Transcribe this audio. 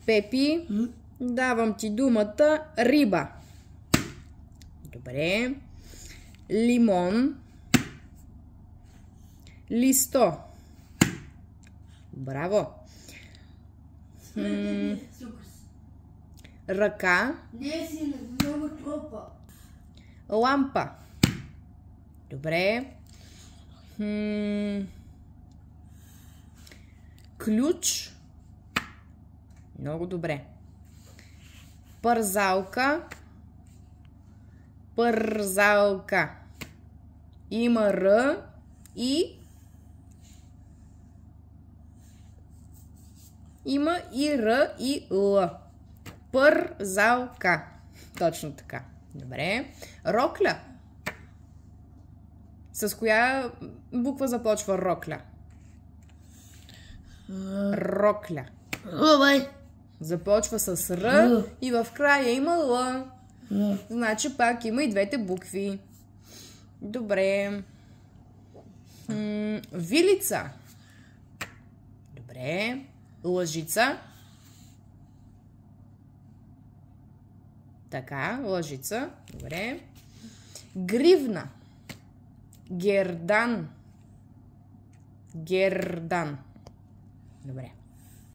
Пепи, давам ти думата риба. Добре. Лимон. Листо. Браво. Ръка. Не си много тропа. Лампа. Добре. Ключ. Много добре. Пързалка. Пързалка. Има Р и... Има и Р и Л. Пързалка. Точно така. Добре. Рокля. С коя буква започва рокля? Рокля. Започва с Р и в края има Л. Значи пак има и двете букви. Добре. Вилица. Добре. Лъжица. Така, лъжица. Добре. Гривна. Гердан. Гердан. Добре.